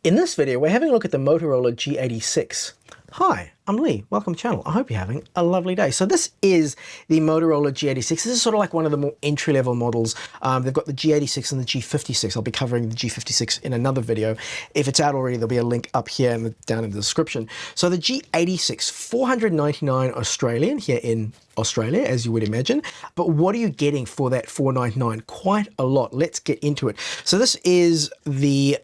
In this video, we're having a look at the Motorola G86. Hi, I'm Lee. Welcome to the channel. I hope you're having a lovely day. So this is the Motorola G86. This is sort of like one of the more entry-level models. They've got the G86 and the G56. I'll be covering the G56 in another video. If it's out already, there'll be a link up here and down in the description. So the G86, 499 Australian here in Australia, as you would imagine. But what are you getting for that 499? Quite a lot. Let's get into it. So this is the...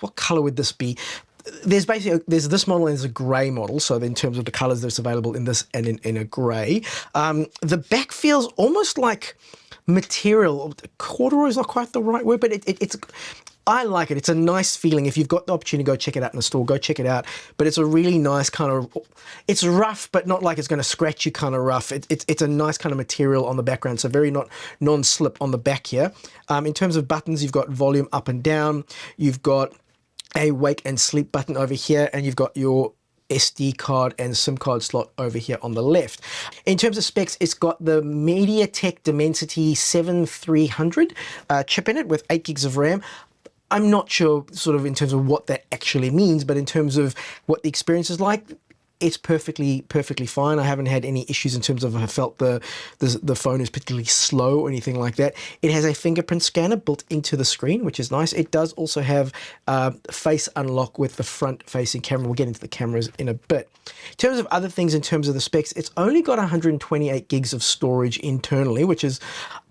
What color would this be? There's this model and there's a grey model. So in terms of the colors that's available in this and in a grey, the back feels almost like material. Corduroy is not quite the right word, but it's. I like it. It's a nice feeling. If you've got the opportunity to go check it out in the store, go check it out. But it's a really nice kind of, it's rough, but not like it's going to scratch you kind of rough. It's a nice kind of material on the background. So very non-slip on the back here. In terms of buttons, you've got volume up and down. You've got a wake and sleep button over here, and you've got your SD card and SIM card slot over here on the left. In terms of specs, it's got the MediaTek Dimensity 7300 chip in it with 8 gigs of RAM. I'm not sure sort of in terms of what that actually means, but in terms of what the experience is like, it's perfectly fine. I haven't had any issues in terms of I felt the phone is particularly slow or anything like that. It has a fingerprint scanner built into the screen, which is nice. It does also have face unlock with the front-facing camera. We'll get into the cameras in a bit. In terms of other things, in terms of the specs, it's only got 128 gigs of storage internally, which is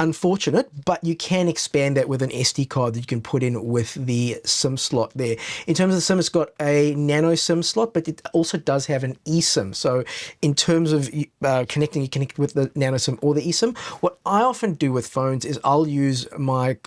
unfortunate, but you can expand that with an SD card that you can put in with the SIM slot there. In terms of the SIM, it's got a nano SIM slot, but it also does have an eSIM. So in terms of connecting, you connect with the nano SIM or the eSIM. What I often do with phones is I'll use my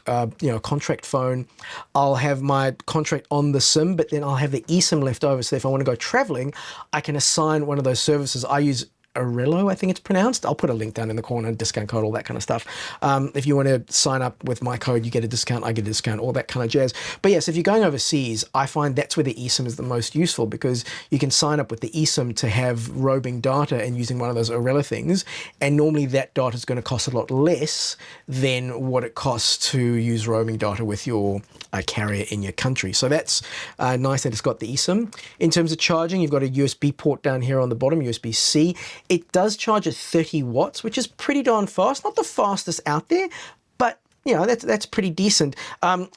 contract phone. I'll have my contract on the SIM, but then I'll have the eSIM left over. So if I want to go traveling, I can assign one of those services. I use Aurelo, I think it's pronounced. I'll put a link down in the corner, discount code, all that kind of stuff. If you want to sign up with my code, you get a discount, I get a discount, all that kind of jazz. But yes, if you're going overseas, I find that's where the eSIM is the most useful, because you can sign up with the eSIM to have roaming data and using one of those Aurelo things. And normally that data is going to cost a lot less than what it costs to use roaming data with your carrier in your country. So that's nice that it's got the eSIM. In terms of charging, you've got a USB port down here on the bottom, USB-C. It does charge at 30 watts, which is pretty darn fast. Not the fastest out there, but you know, that's pretty decent.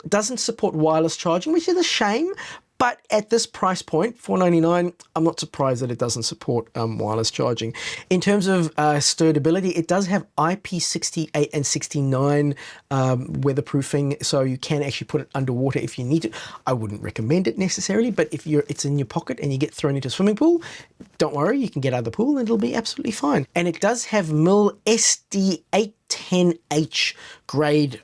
Doesn't support wireless charging, which is a shame. But at this price point, $499, I'm not surprised that it doesn't support wireless charging. In terms of sturability, it does have IP68 and 69 weatherproofing, so you can actually put it underwater if you need to. I wouldn't recommend it necessarily, but if it's in your pocket and you get thrown into a swimming pool, don't worry, you can get out of the pool and it'll be absolutely fine. And it does have MIL SD810H grade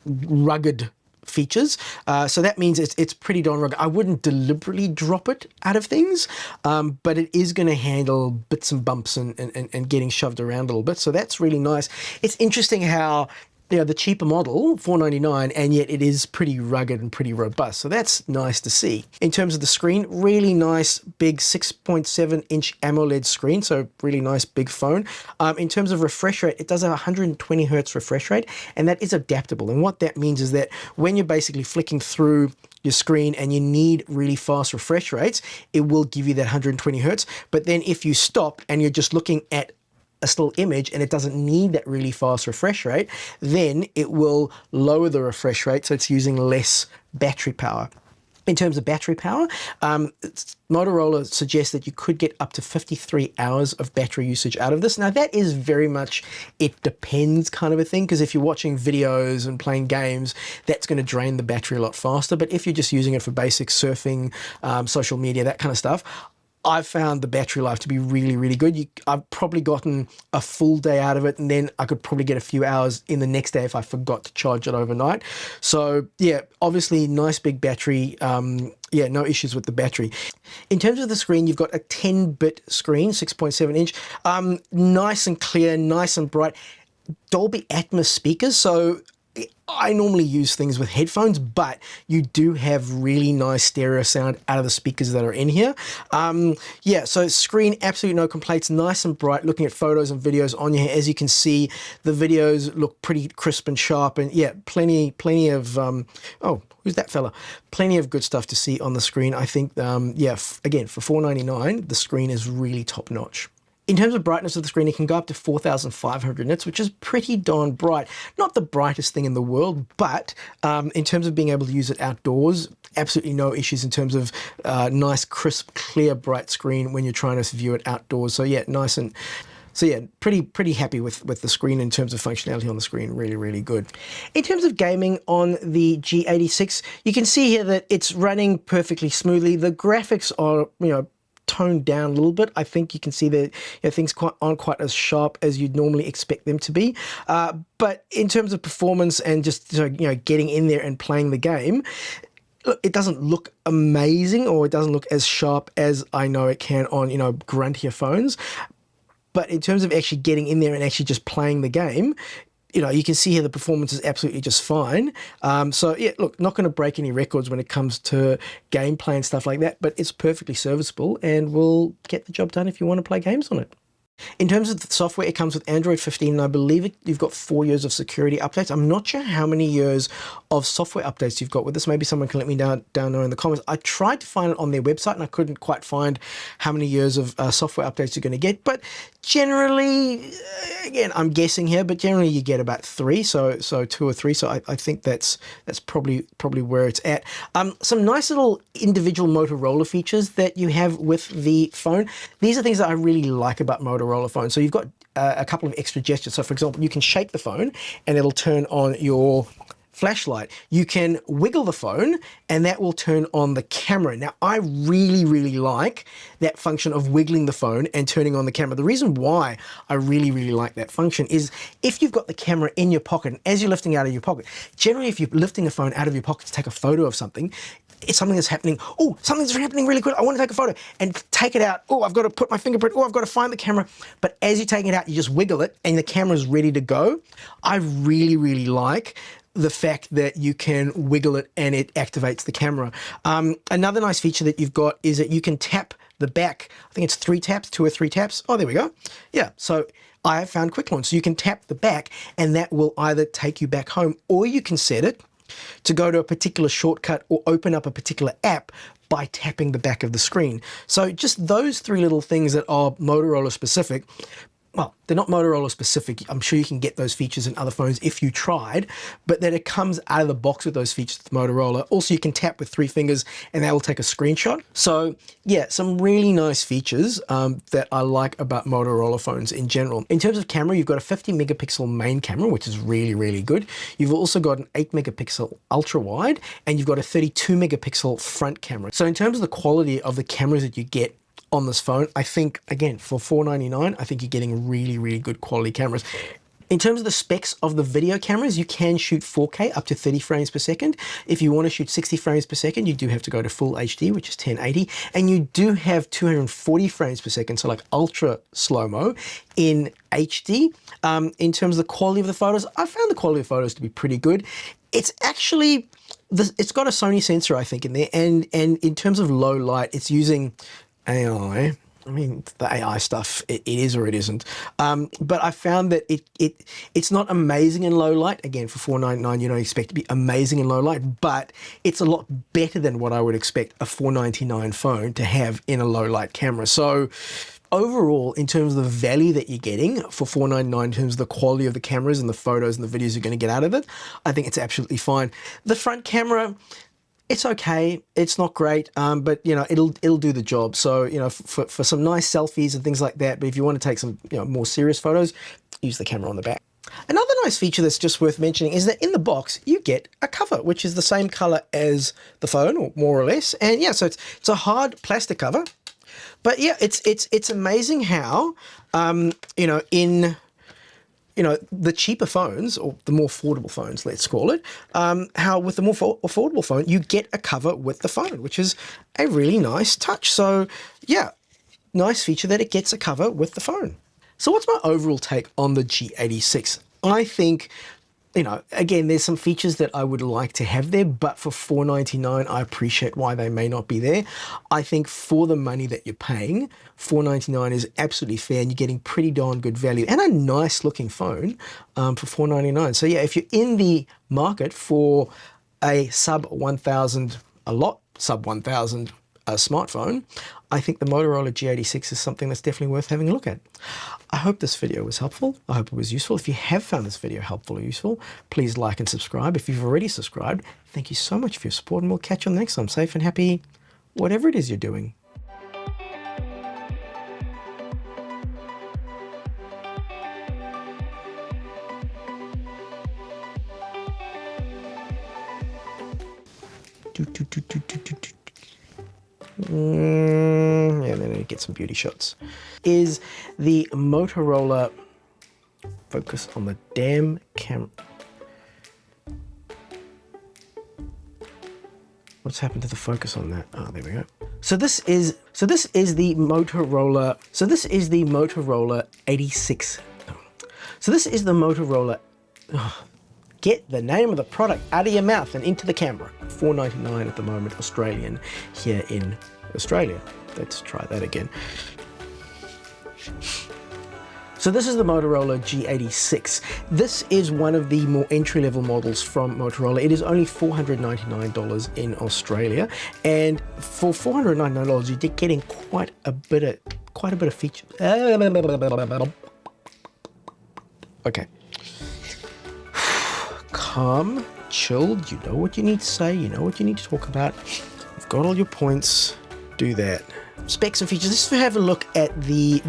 rugged features, so that means it's pretty darn rugged. I wouldn't deliberately drop it out of things, but it is going to handle bits and bumps and getting shoved around a little bit, so that's really nice. It's interesting how the cheaper model, $499, and yet it is pretty rugged and pretty robust. So that's nice to see. In terms of the screen, really nice big 6.7-inch AMOLED screen, so really nice big phone. In terms of refresh rate, it does have 120 hertz refresh rate, and that is adaptable. And what that means is that when you're basically flicking through your screen and you need really fast refresh rates, it will give you that 120 hertz. But then if you stop and you're just looking at a still image and it doesn't need that really fast refresh rate, then it will lower the refresh rate, so it's using less battery power. In terms of battery power, Motorola suggests that you could get up to 53 hours of battery usage out of this. Now that is very much, it depends kind of a thing, because if you're watching videos and playing games, that's going to drain the battery a lot faster. But if you're just using it for basic surfing, social media, that kind of stuff, I've found the battery life to be really good. I've probably gotten a full day out of it, and then I could probably get a few hours in the next day if I forgot to charge it overnight. So yeah, obviously nice big battery. Yeah, no issues with the battery. In terms of the screen, you've got a 10-bit screen, 6.7 inch, nice and clear, nice and bright. Dolby Atmos speakers, so I normally use things with headphones, but you do have really nice stereo sound out of the speakers that are in here. Yeah, so screen, absolutely no complaints, nice and bright. Looking at photos and videos on here, as you can see, the videos look pretty crisp and sharp, and yeah, plenty of, oh, who's that fella? Plenty of good stuff to see on the screen. I think, yeah, again, for $4.99, the screen is really top notch. In terms of brightness of the screen, it can go up to 4,500 nits, which is pretty darn bright. Not the brightest thing in the world, but in terms of being able to use it outdoors, absolutely no issues in terms of nice, crisp, clear, bright screen when you're trying to view it outdoors. So yeah, nice and... So yeah, pretty happy with the screen in terms of functionality on the screen, really, really good. In terms of gaming on the G86, you can see here that it's running perfectly smoothly. The graphics are, you know, toned down a little bit. I think you can see that, you know, things aren't quite as sharp as you'd normally expect them to be. But in terms of performance and just, you know, getting in there and playing the game, look, it doesn't look amazing, or it doesn't look as sharp as I know it can on, you know, gruntier phones. But in terms of actually getting in there and actually just playing the game, you know, you can see here the performance is absolutely just fine. So yeah, look, not going to break any records when it comes to gameplay and stuff like that, but it's perfectly serviceable and will get the job done if you want to play games on it. In terms of the software, it comes with Android 15, and I believe you've got 4 years of security updates. I'm not sure how many years of software updates you've got with this. Maybe someone can let me down there in the comments. I tried to find it on their website, and I couldn't quite find how many years of software updates you're going to get. But generally, again, I'm guessing here, but generally you get about 3, so 2 or 3. So I think that's probably where it's at. Some nice little individual Motorola features that you have with the phone. These are things that I really like about Motorola phone. So you've got a couple of extra gestures. So for example, you can shake the phone and it'll turn on your flashlight. You can wiggle the phone and that will turn on the camera. Now, I really, really like that function of wiggling the phone and turning on the camera. The reason why I really, really like that function is if you've got the camera in your pocket, and as you're lifting out of your pocket, generally if you're lifting a phone out of your pocket to take a photo of something, it's something that's happening. Oh, something's happening really quick. I want to take a photo and take it out. Oh, I've got to put my fingerprint. Oh, I've got to find the camera. But as you're taking it out, you just wiggle it and the camera's ready to go. I really, really like the fact that you can wiggle it and it activates the camera. Another nice feature that you've got is that you can tap the back. I think it's 3 taps, 2 or 3 taps. Oh, there we go. Yeah, so I have found Quick Launch. So you can tap the back and that will either take you back home, or you can set it to go to a particular shortcut or open up a particular app by tapping the back of the screen. So just those 3 little things that are Motorola specific. Well, they're not Motorola specific. I'm sure you can get those features in other phones if you tried, but that it comes out of the box with those features with Motorola. Also, you can tap with 3 fingers and that will take a screenshot. So yeah, some really nice features that I like about Motorola phones in general. In terms of camera, you've got a 50 megapixel main camera, which is really, really good. You've also got an 8 megapixel ultra wide, and you've got a 32 megapixel front camera. So in terms of the quality of the cameras that you get on this phone, I think, again, for $4.99, I think you're getting really, really good quality cameras. In terms of the specs of the video cameras, you can shoot 4K up to 30 frames per second. If you want to shoot 60 frames per second, you do have to go to full HD, which is 1080. And you do have 240 frames per second, so like ultra slow-mo in HD. In terms of the quality of the photos, I found the quality of photos to be pretty good. It's actually, it's got a Sony sensor, I think, in there. And in terms of low light, it's using AI. I mean, the AI stuff, it is or it isn't. But I found that it's not amazing in low light. Again, for $4.99, you don't expect it to be amazing in low light, but it's a lot better than what I would expect a $4.99 phone to have in a low light camera. So overall, in terms of the value that you're getting for $4.99, in terms of the quality of the cameras and the photos and the videos you're going to get out of it, I think it's absolutely fine. The front camera, it's okay. It's not great, but you know, it'll do the job. So you know, for some nice selfies and things like that. But if you want to take some, you know, more serious photos, use the camera on the back. Another nice feature that's just worth mentioning is that in the box you get a cover, which is the same color as the phone, or more or less. And yeah, so it's a hard plastic cover. But yeah, it's amazing how you know, in the cheaper phones, or the more affordable phones, let's call it, how with the more affordable phone, you get a cover with the phone, which is a really nice touch. So yeah, nice feature that it gets a cover with the phone. So what's my overall take on the G86? I think you know, again, there's some features that I would like to have there, but for $499, I appreciate why they may not be there. I think for the money that you're paying, $499 is absolutely fair, and you're getting pretty darn good value and a nice looking phone for $499. So yeah, if you're in the market for a sub 1,000, sub 1,000 smartphone, I think the Motorola G86 is something that's definitely worth having a look at. I hope this video was helpful. I hope it was useful. If you have found this video helpful or useful, please like and subscribe. If you've already subscribed, thank you so much for your support, and we'll catch you on the next time. Safe and happy, whatever it is you're doing. Yeah, then I get some beauty shots. Is the Motorola, focus on the damn camera. What's happened to the focus on that? Oh, there we go. So this is the Motorola 86. So this is the Motorola. Get the name of the product out of your mouth and into the camera. $499 at the moment, Australian, here in Australia. Let's try that again. So this is the Motorola G86. This is one of the more entry-level models from Motorola. It is only $499 in Australia, and for $499, you're getting quite a bit of feature. Okay. Calm, chilled, you know what you need to say, you know what you need to talk about. You've got all your points, do that. Specs and features, let's have a look at the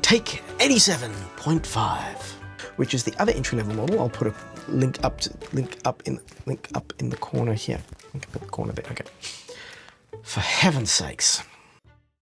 Take 87.5, which is the other entry-level model. I'll put a link up in the corner here. Link up in the corner there, okay. For heaven's sakes.